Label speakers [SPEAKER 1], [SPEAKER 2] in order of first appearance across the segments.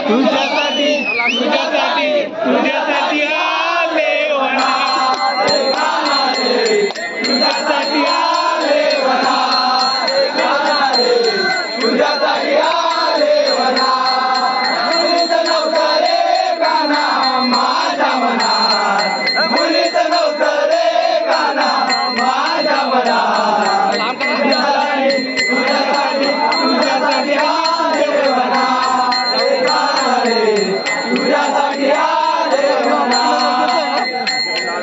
[SPEAKER 1] तुझ्यासाठी तुझ्यासाठी तुझ्यासाठी आले वना तुझ्यासाठी आले वना तुझ्यासाठी आले वना मुलीत नव्हतं रे गाना माझ्या मनात मुलीत नव्हतं रे गाना माझ्या मनात तुझ्यासाठी तुझ्यासाठी आले वना तुझ्यासाठी आले वना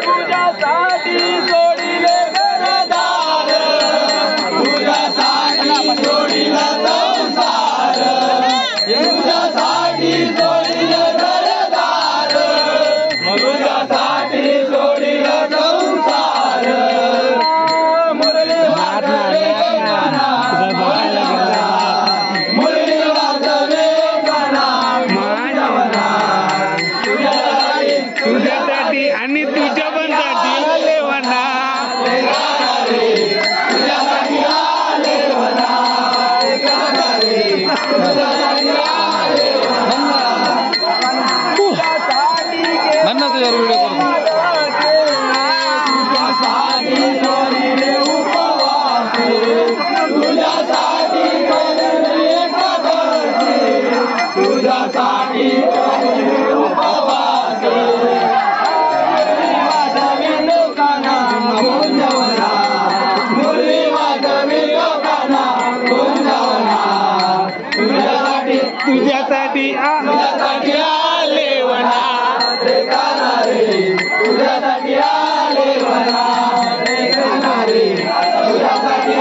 [SPEAKER 1] तुझ्यासाठी सोडिले घरदार तुझ्यासाठी सोडिला संसार तुझ्यासाठी सोडिले घरदार तुझ्यासाठी सोडिला संसार मुरली वाजवे गाना मुरली वाजवे गाना मानवना तुझ्यासाठी आणि तुझ्या पण साठी आले वना तुझ्यासाठी आले वना म्हणा तुझ्या व्हिडिओ तुझ्यासाठी सोडिले उपवास तुझ्यासाठी करले एकादशी तुझ्यासाठी करले उपवास वाजवी लोकांना गुंजवना मुरली वाजवी लोकांना गुंजवना तुझ्यासाठी तुझ्यासाठी तुझ्यासाठी आले वना रे गाना रे तुझ्यासाठी आले वना रे गाना रे तुझ्यासाठी